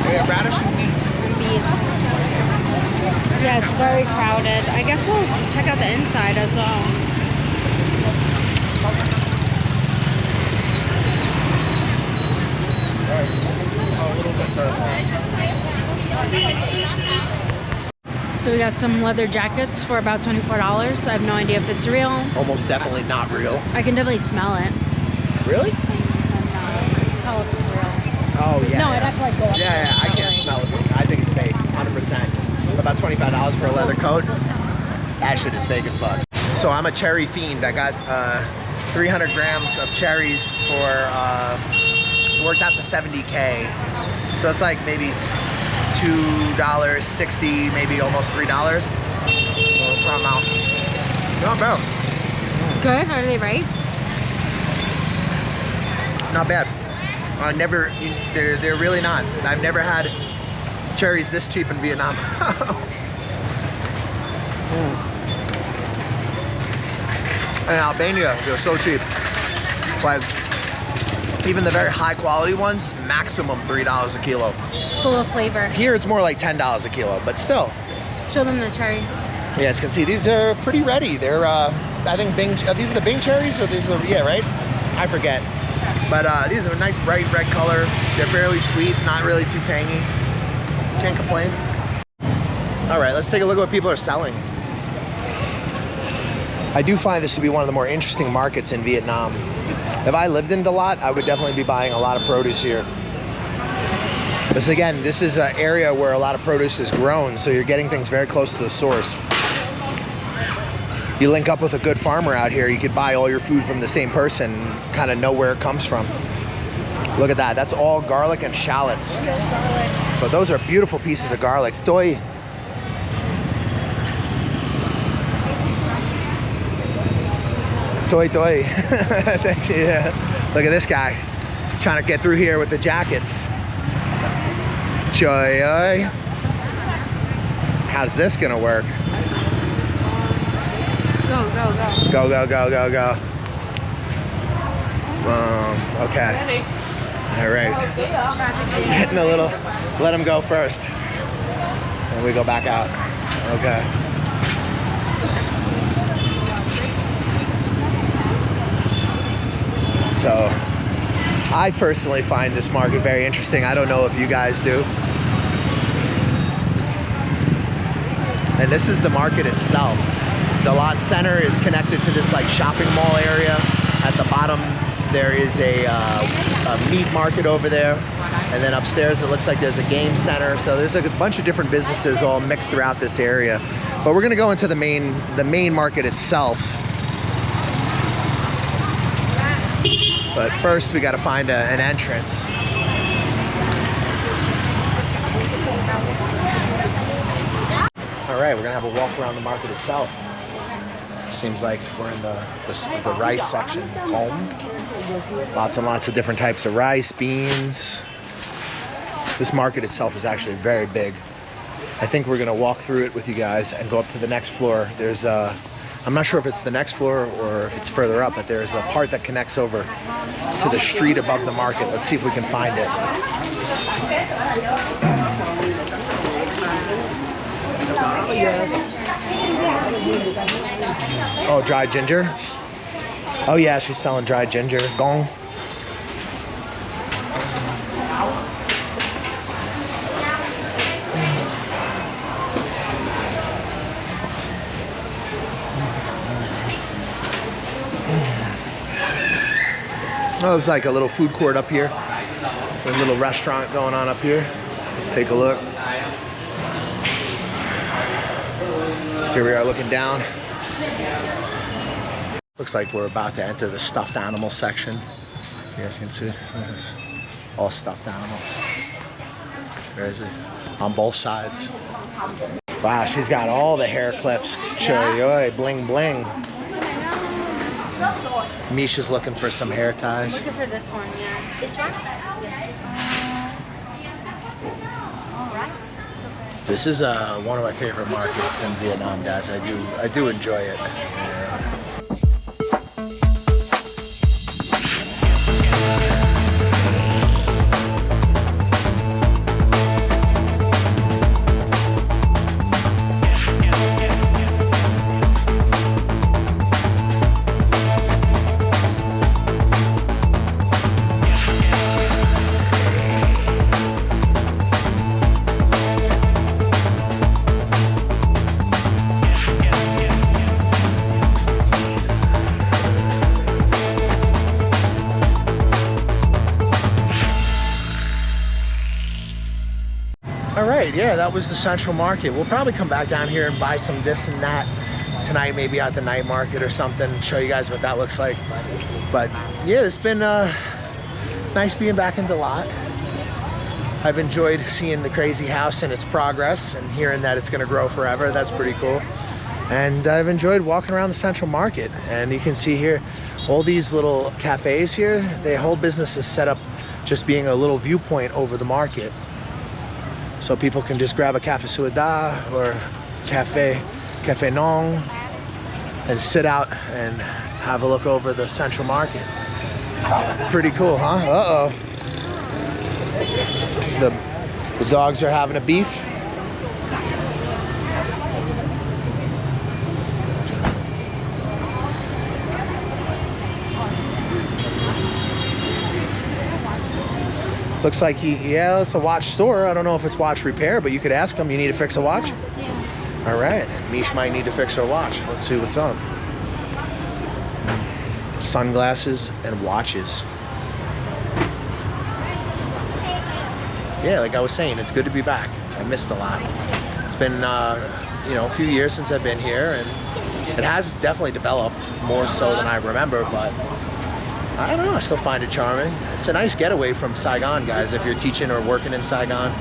Yeah, radish and beets. Beets. Yeah, it's very crowded. I guess we'll check out the inside as well. So we got some leather jackets for about $24. I have no idea if it's real. Almost definitely not real. I can definitely smell it. Really? And tell if it's real. Oh yeah. No, I'd have to like go up. Yeah, yeah, I can't smell it. I think it's fake, 100%. About $25 for a leather coat. That shit is fake as fuck. So I'm a cherry fiend. I got 300 grams of cherries for, it worked out to 70K. So it's like maybe $2.60, maybe almost $3. So I'm out. Not bad. Good? Are they right? Not bad. I never, they're really not. I've never had cherries this cheap in Vietnam. In Albania, they're so cheap. Like, even the very high quality ones, maximum $3 a kilo. Full of flavor. Here it's more like $10 a kilo, but still. Show them the cherry. You guys can see these are pretty ready. They're, I think Bing, these are the Bing cherries, or these are, yeah, right? I forget. But these are a nice bright red color. They're fairly sweet, not really too tangy. Can't complain. All right, let's take a look at what people are selling. I do find this to be one of the more interesting markets in Vietnam. If I lived in Dalat, I would definitely be buying a lot of produce here. Because again, this is an area where a lot of produce is grown, so you're getting things very close to the source. You link up with a good farmer out here, you could buy all your food from the same person and kind of know where it comes from. Look at that, that's all garlic and shallots. But those are beautiful pieces of garlic. Doi. Doi doi. Thank you. Yeah. Look at this guy trying to get through here with the jackets. Joy. How's this gonna work? Go, go, go. Go, go, go, go, go. Okay. All right. Getting a little, let him go first. And we go back out. Okay. So, I personally find this market very interesting. I don't know if you guys do. And this is the market itself. Dalat Center is connected to this like shopping mall area. At the bottom there is a meat market over there, and then upstairs it looks like there's a game center. So there's a bunch of different businesses all mixed throughout this area. But we're gonna go into the main market itself. But first we got to find an entrance. All right, we're gonna have a walk around the market itself. Seems like we're in the rice section. Home. Lots and lots of different types of rice, beans. This market itself is actually very big. I think we're gonna walk through it with you guys and go up to the next floor. There's a, I'm not sure if it's the next floor or if it's further up, but there's a part that connects over to the street above the market. Let's see if we can find it. Oh, dried ginger? Oh yeah, she's selling dried ginger. Gong. Oh, there's like a little food court up here. A little restaurant going on up here. Let's take a look. Here we are looking down. Looks like we're about to enter the stuffed animal section. You guys can see all stuffed animals. Where is it? On both sides. Wow, she's got all the hair clips. Choy, bling bling. Misha's looking for some hair ties. Looking for this one, yeah. This one? Alright. This is one of my favorite markets in Vietnam, guys. I do enjoy it. Yeah, that was the Central Market. We'll probably come back down here and buy some this and that tonight, maybe at the night market or something, show you guys what that looks like. But yeah, it's been nice being back in Dalat. I've enjoyed seeing the crazy house and its progress and hearing that it's going to grow forever. That's pretty cool. And I've enjoyed walking around the Central Market. And you can see here all these little cafes here. The whole business is set up just being a little viewpoint over the market. So people can just grab a cafe suada or cafe nong and sit out and have a look over the Central Market. Pretty cool, huh? Uh-oh. The dogs are having a beef. Looks like yeah, it's a watch store. I don't know if it's watch repair, but you could ask them. You need to fix a watch? Yeah. All right, Mish might need to fix her watch. Let's see what's up. Sunglasses and watches. Yeah, like I was saying, it's good to be back. I missed a lot. It's been, you know, a few years since I've been here, and it has definitely developed more so than I remember, but I don't know, I still find it charming. It's a nice getaway from Saigon, guys, if you're teaching or working in Saigon.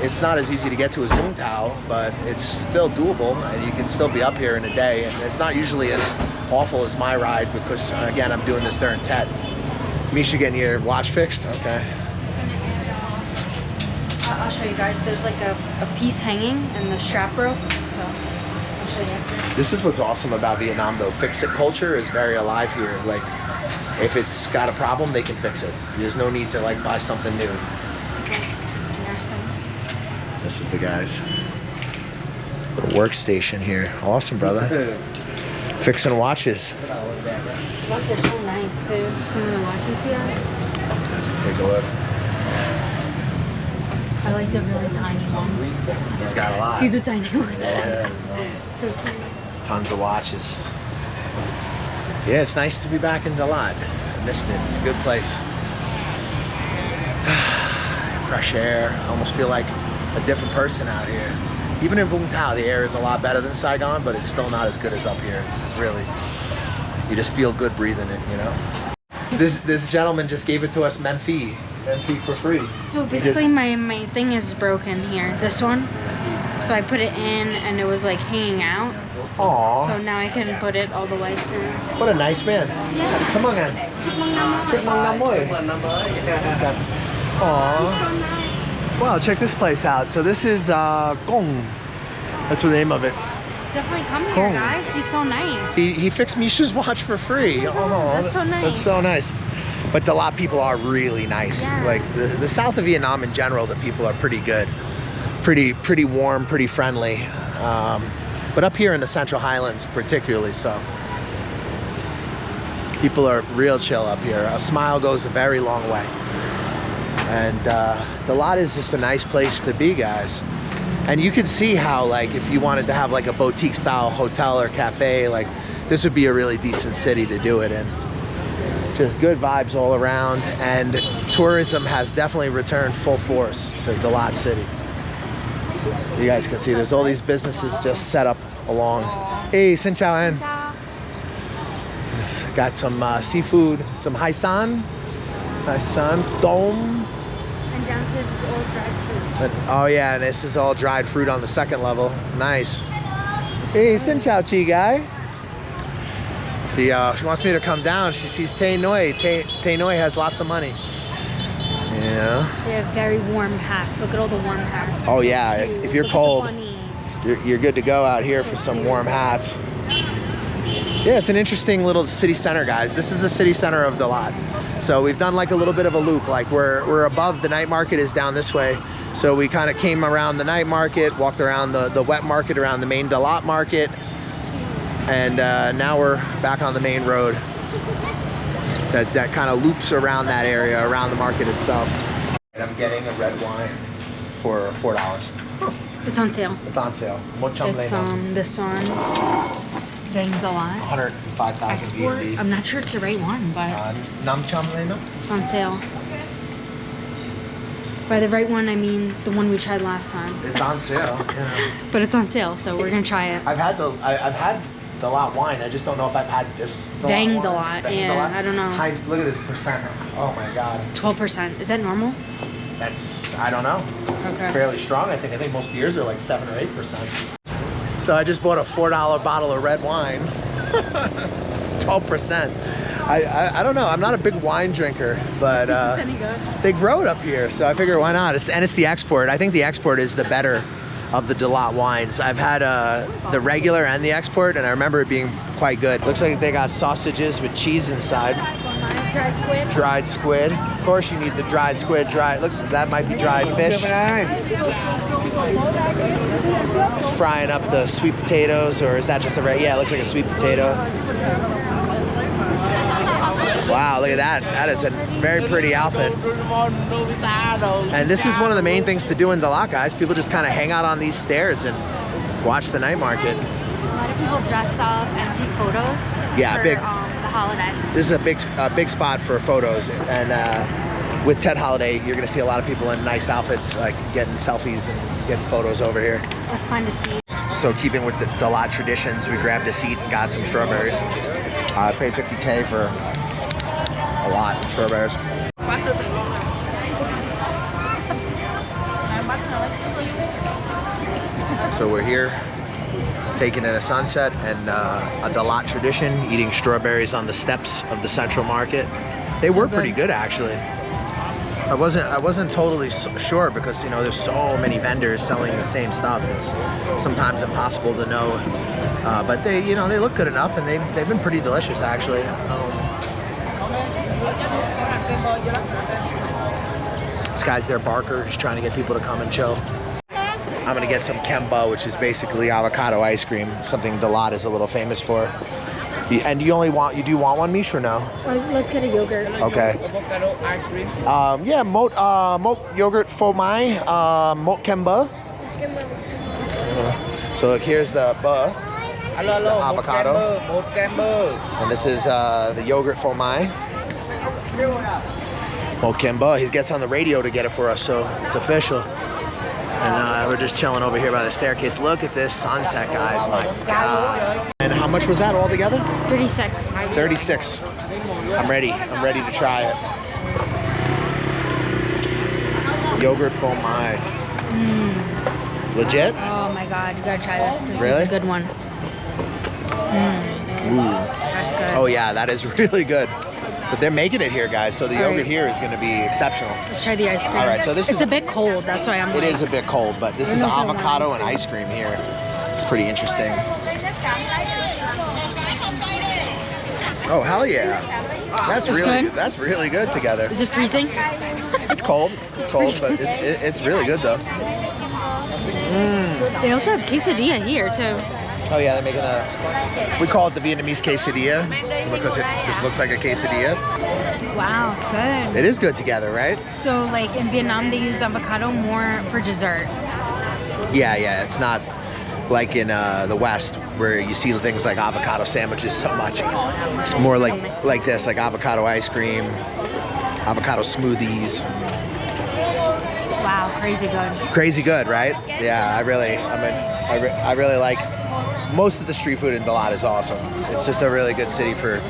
It's not as easy to get to as Vung Tau, but it's still doable, and you can still be up here in a day. And it's not usually as awful as my ride because, again, I'm doing this during Tet. Misha getting your watch fixed? Okay. I'll show you guys. There's like a piece hanging and the strap broke, so I'll show you after. This is what's awesome about Vietnam, though. Fix-it culture is very alive here. Like, if it's got a problem, they can fix it. There's no need to like buy something new. Okay, it's interesting. This is the guys' little workstation here. Awesome, brother. Fixing watches. Look, they're so nice too. Some of the watches he has. Let's take a look. I like the really tiny ones. He's got a lot. See the tiny ones? Yeah. So cute. Tons of watches. Yeah, it's nice to be back in Dalat. I missed it. It's a good place. Fresh air. I almost feel like a different person out here. Even in Vung Tau, the air is a lot better than Saigon, but it's still not as good as up here. This is really, you just feel good breathing it, you know? This gentleman just gave it to us Menfi for free. So basically my thing is broken here. This one. So I put it in and it was like hanging out. Aw, So now I can put it all the way through. what a nice man. Yeah. Come on, man. Aw. Wow, check this place out. So this is Gong. That's the name of it. Definitely come here, Cool. guys. He's so nice. He fixed Misha's watch for free. Oh, That's so nice. That's so nice. But Dalat people are really nice. Yeah. Like the south of Vietnam in general, the people are pretty good. Pretty warm, pretty friendly. But up here in the Central Highlands particularly so. People are real chill up here. A smile goes a very long way. And Dalat is just a nice place to be, guys. And you can see how, like, if you wanted to have like a boutique style hotel or cafe, like this would be a really decent city to do it in. Just good vibes all around, and tourism has definitely returned full force to Dalat City. You guys can see there's all these businesses just set up along. Hey, xin chào anh. Got some seafood, some haisan, dome. And downstairs is all dried fruit. Oh yeah, and this is all dried fruit on the second level. Nice. Hey, xin chào chị guy. She wants me to come down. She sees Tay Noi. Tay Noi has lots of money. Yeah. They have very warm hats. Look at all the warm hats. Oh yeah, if you're Look at the cold, bunny. you're good to go out here for some warm hats. Yeah, it's an interesting little city center, guys. This is the city center of Dalat. So we've done like a little bit of a loop. Like we're above, the night market is down this way. So we kind of came around the night market, walked around the wet market, around the main Dalat market. And now we're back on the main road that kind of loops around that area, around the market itself. And I'm getting a red wine for $4. It's on sale. It's on sale. It's this one. Bang Dalat. 105,000 Export. BV. I'm not sure it's the right one, but Nam Cham Lena? it's on sale. By the right one, I mean the one we tried last time. It's on sale. Yeah. But it's on sale, so we're gonna try it. I've had Dalat wine. I just don't know if I've had this Dalat Bang wine. Dalat. Bang Yeah, Dalat. I don't know. Look at this percent. Oh my god. 12%. Is that normal? I don't know. It's Okay. fairly strong, I think. I think most beers are like 7 or 8%. So I just bought a $4 bottle of red wine. 12%. I don't know. I'm not a big wine drinker, but It's any good. they grow it up here, so I figure why not? It's the export. I think the export is the better of the Dalat wines. I've had the regular and the export, and I remember it being quite good. Looks like they got sausages with cheese inside. Dry squid. Dried squid. Of course you need the dried squid. Looks that might be dried fish. Just frying up the sweet potatoes, or is that just yeah, it looks like a sweet potato. Wow, look at that. That is a very pretty outfit. And this is one of the main things to do in Dalat, guys. People just kind of hang out on these stairs and watch the night market. A lot of people dress up and take photos. Yeah, for, big. The holiday. This is a big spot for photos, and with Tet Holiday, you're gonna see a lot of people in nice outfits, like getting selfies and getting photos over here. Let's find a seat. So keeping with the Dalat traditions, we grabbed a seat and got some strawberries. I paid 50K for a lot of strawberries. So we're here, taking in a sunset and a Dalat tradition, eating strawberries on the steps of the Central Market. They were pretty good, actually. I wasn't totally sure because, you know, there's so many vendors selling the same stuff. It's sometimes impossible to know. But they, you know, they look good enough, and they've been pretty delicious, actually. This guy's there, Barker, just trying to get people to come and chill. I'm gonna get some kemba, which is basically avocado ice cream, something Dalat is a little famous for. And you do want one, Mish, or no? Let's get a yogurt. Okay. Yeah, mot yogurt for my mot kemba. So look, here's the this is the avocado, and this is the yogurt for my mot kemba. He gets on the radio to get it for us, so it's official. And we're just chilling over here by the staircase. Look at this sunset, guys. My God. And how much was that all together? 36. 36. I'm ready to try it. Yogurt for my. Legit? Oh my god, you gotta try this. This Really? is a good one. Ooh. That's good. Oh yeah, that is really good. But they're making it here, guys, so the yogurt here is going to be exceptional. Let's try the ice cream. All right, so this it's is a bit cold, that's why I'm It is a bit cold, but this is I don't know if I want avocado ice and ice cream here. It's pretty interesting. Oh, hell yeah. That's It's really good? That's really good together. Is it freezing? It's cold. It's cold, but it's really good though. They also have quesadilla here too. Oh yeah, they're making we call it the Vietnamese quesadilla because it just looks like a quesadilla. Wow, it's good. It is good together, right? So like in Vietnam they use avocado more for dessert. Yeah, it's not like in the West where you see things like avocado sandwiches so much. More like this, like avocado ice cream, avocado smoothies. Wow, crazy good. Crazy good, right? Yeah, I really like most of the street food in Dalat is awesome. It's just a really good city for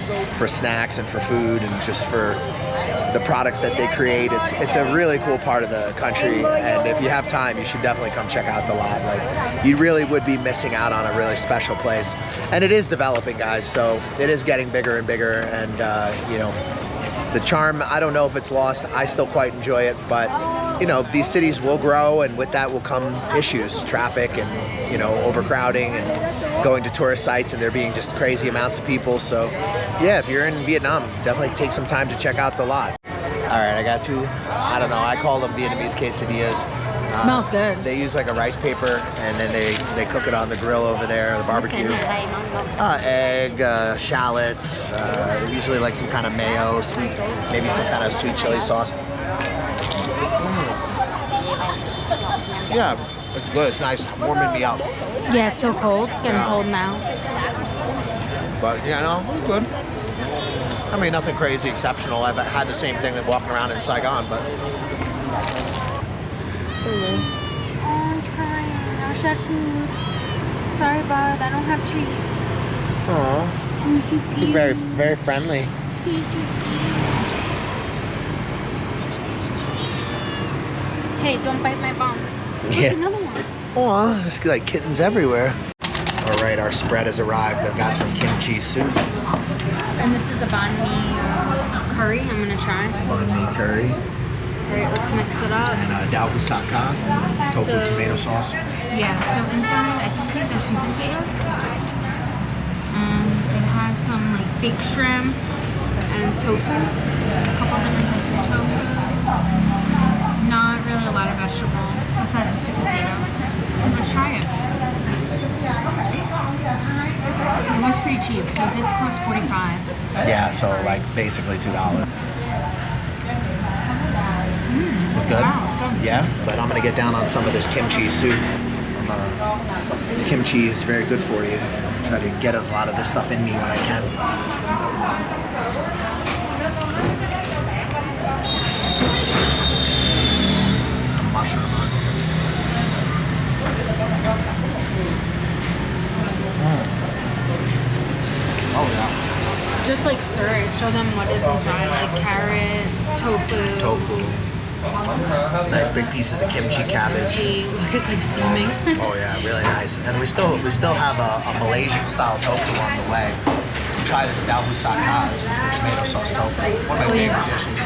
snacks and for food and just for the products that they create. It's a really cool part of the country, and if you have time, you should definitely come check out Dalat. Like, you really would be missing out on a really special place. And it is developing, guys, so it is getting bigger and bigger, and you know, the charm, I don't know if it's lost. I still quite enjoy it, but you know, these cities will grow, and with that will come issues, traffic and, you know, overcrowding and going to tourist sites and there being just crazy amounts of people. So yeah, if you're in Vietnam, definitely take some time to check out Dalat. All right, I got two, I don't know, I call them Vietnamese quesadillas. Smells good. They use like a rice paper, and then they cook it on the grill over there, the barbecue. Egg, shallots, usually like some kind of mayo, sweet, maybe some kind of sweet chili sauce. Yeah, it's good. It's nice, warming me up. Yeah, it's so cold. It's getting cold now. But yeah, no, it's good. I mean, nothing crazy exceptional. I've had the same thing that walking around in Saigon, but. Oh, he's crying. I wish I had food. Sorry, bud. I don't have treat. Aww. He's so cute. He's very, very friendly. He's so cute. Hey, don't bite my bum. Yeah. Another one. Aw, there's like kittens everywhere. All right, our spread has arrived. I've got some kimchi soup. And this is the banh mi curry. I'm gonna try. Banh mi curry. All right, let's mix it up. And dao busaka, tofu So- tomato sauce. Yeah, so inside, I think these are sweet potato. It has some like fake shrimp and tofu. A couple different types of tofu. Not really a lot of vegetable besides the sweet potato. Let's try it. It was pretty cheap, so this cost $45. Yeah, so like basically $2. It's good? Wow, good. Yeah, but I'm gonna get down on some of this kimchi soup. Kimchi is very good for you. Try to get a lot of this stuff in me when I can. Some mushroom on here. Oh yeah. Just like stir it, show them what is inside, like carrot, tofu. Tofu. Nice big pieces of kimchi cabbage. Look, it's like steaming. Oh yeah, really nice. And we still have a Malaysian style tofu on the way. Try this dao busaka. This is the tomato sauce tofu. One of my favorite dishes.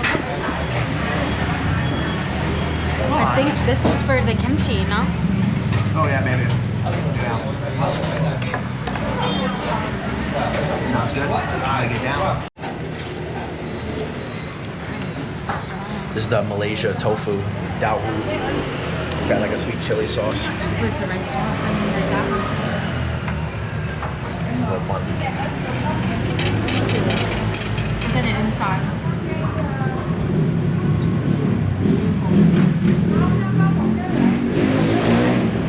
I think this is for the kimchi, no? Oh yeah, maybe. Yeah. Sounds good. Gotta get down. This is the Malaysia tofu dao. It's got like a sweet chili sauce. If it's the right sauce, I mean, there's that one too. And then the inside.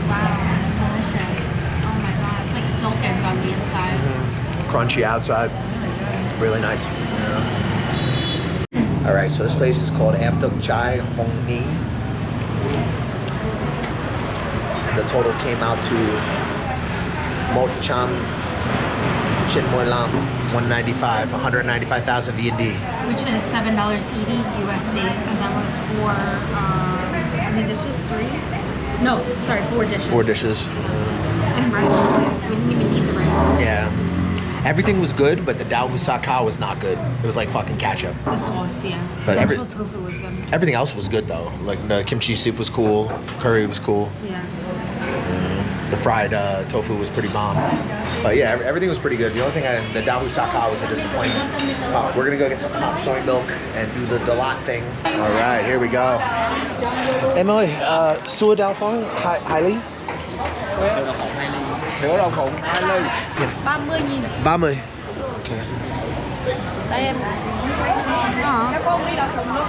Wow, delicious. Oh my god, it's like silk egg on the inside. Crunchy outside. Really nice. Yeah. All right, so this place is called Amtuk Chai Hong Ni. And the total came out to Mot Cham Chin Moi Lam 195, 195,000 VND. Which is $7.80 USD, and that was for how many dishes? 3? No, sorry, 4 dishes. 4 dishes. And rice too. We didn't even eat the rice. Yeah. Everything was good, but the Dalat Market was not good. It was like fucking ketchup. The sauce, yeah. But the actual tofu was good. Everything else was good though. Like the kimchi soup was cool. Curry was cool. Yeah. The fried tofu was pretty bomb. But yeah, everything was pretty good. The only thing, the Dalat Market was a disappointment. We're gonna go get some hot soy milk and do the Dalat thing. All right, here we go. Emily, sua đậu phộng Hải Lý. Sữa đậu phộng Hải Lý. 30.000. 30. Okay. Đây em. Các con đi đậu phộng luôn.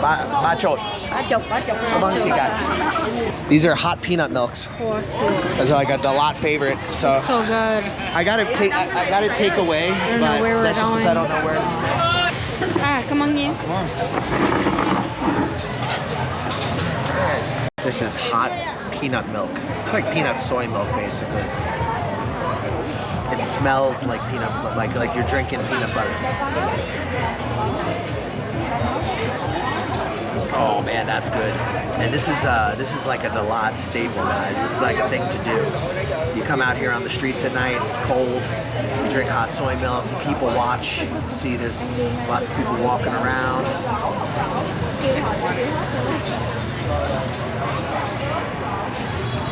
Ba chục. Come on, chica. These are hot peanut milks. That's like a Dalat favorite. So good. I gotta take away, but that's just because I don't know where it is. Ah, come on, you. Come on. This is hot peanut milk. It's like peanut soy milk, basically. It smells like peanut, like you're drinking peanut butter. Oh man, that's good. And this is like a Dalat staple, guys. This is like a thing to do. You come out here on the streets at night, it's cold, you drink hot soy milk, people watch. You can see there's lots of people walking around.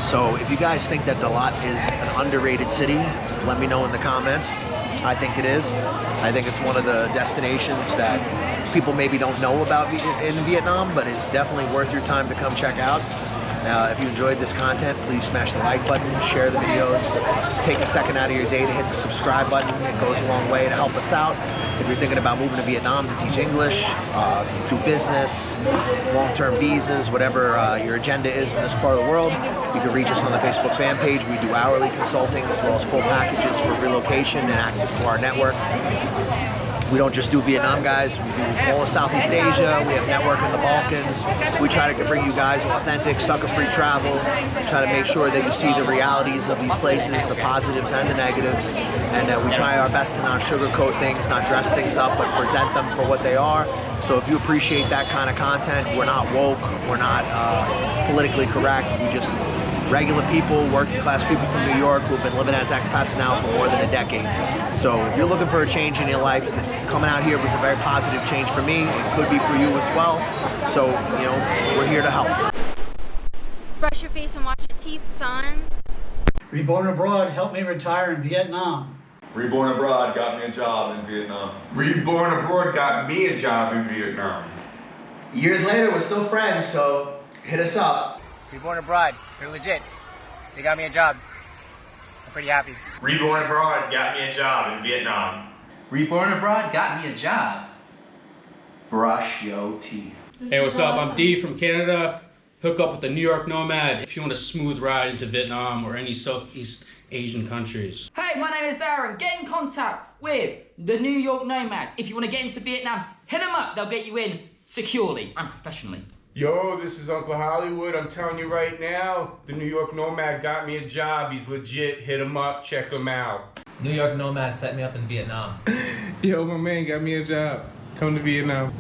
So if you guys think that Dalat is an underrated city, let me know in the comments. I think it is. I think it's one of the destinations that people maybe don't know about in Vietnam, but it's definitely worth your time to come check out. If you enjoyed this content, please smash the like button, share the videos, take a second out of your day to hit the subscribe button. It goes a long way to help us out. If you're thinking about moving to Vietnam to teach English, do business, long-term visas, whatever your agenda is in this part of the world, you can reach us on the Facebook fan page. We do hourly consulting as well as full packages for relocation and access to our network. We don't just do Vietnam, guys. We do all of Southeast Asia. We have network in the Balkans. We try to bring you guys authentic, sucker-free travel. Try to make sure that you see the realities of these places, the positives and the negatives. And we try our best to not sugarcoat things, not dress things up, but present them for what they are. So if you appreciate that kind of content, we're not woke, we're not politically correct. We just regular people, working class people from New York who've been living as expats now for more than a decade. So if you're looking for a change in your life, coming out here was a very positive change for me. It could be for you as well. So, you know, we're here to help. Brush your face and wash your teeth, son. Reborn abroad helped me retire in Vietnam. Reborn abroad got me a job in Vietnam. Reborn abroad got me a job in Vietnam. Years later, we're still friends, so hit us up. Reborn abroad, they're legit. They got me a job. I'm pretty happy. Reborn abroad got me a job in Vietnam. Reborn abroad got me a job. Brush your teeth. Hey, what's up? I'm D from Canada. Hook up with the New York Nomad if you want a smooth ride into Vietnam or any Southeast Asian countries. Hey, my name is Aaron. Get in contact with the New York Nomads. If you want to get into Vietnam, hit them up. They'll get you in securely and professionally. Yo, this is Uncle Hollywood. I'm telling you right now, the New York Nomad got me a job. He's legit. Hit him up. Check him out. New York Nomad set me up in Vietnam. Yo, my man got me a job. Come to Vietnam.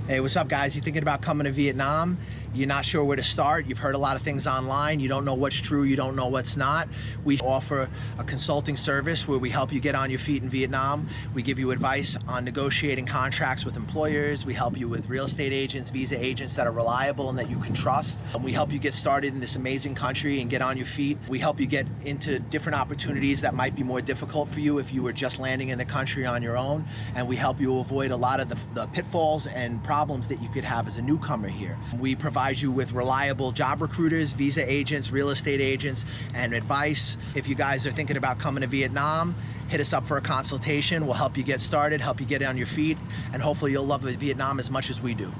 Hey, what's up, guys? You thinking about coming to Vietnam? You're not sure where to start. You've heard a lot of things online. You don't know what's true. You don't know what's not. We offer a consulting service where we help you get on your feet in Vietnam. We give you advice on negotiating contracts with employers. We help you with real estate agents, visa agents that are reliable and that you can trust. And we help you get started in this amazing country and get on your feet. We help you get into different opportunities that might be more difficult for you if you were just landing in the country on your own. And we help you avoid a lot of the pitfalls and problems that you could have as a newcomer here. We provide you with reliable job recruiters, visa agents, real estate agents, and advice. If you guys are thinking about coming to Vietnam, hit us up for a consultation. We'll help you get started, help you get on your feet, and hopefully you'll love Vietnam as much as we do.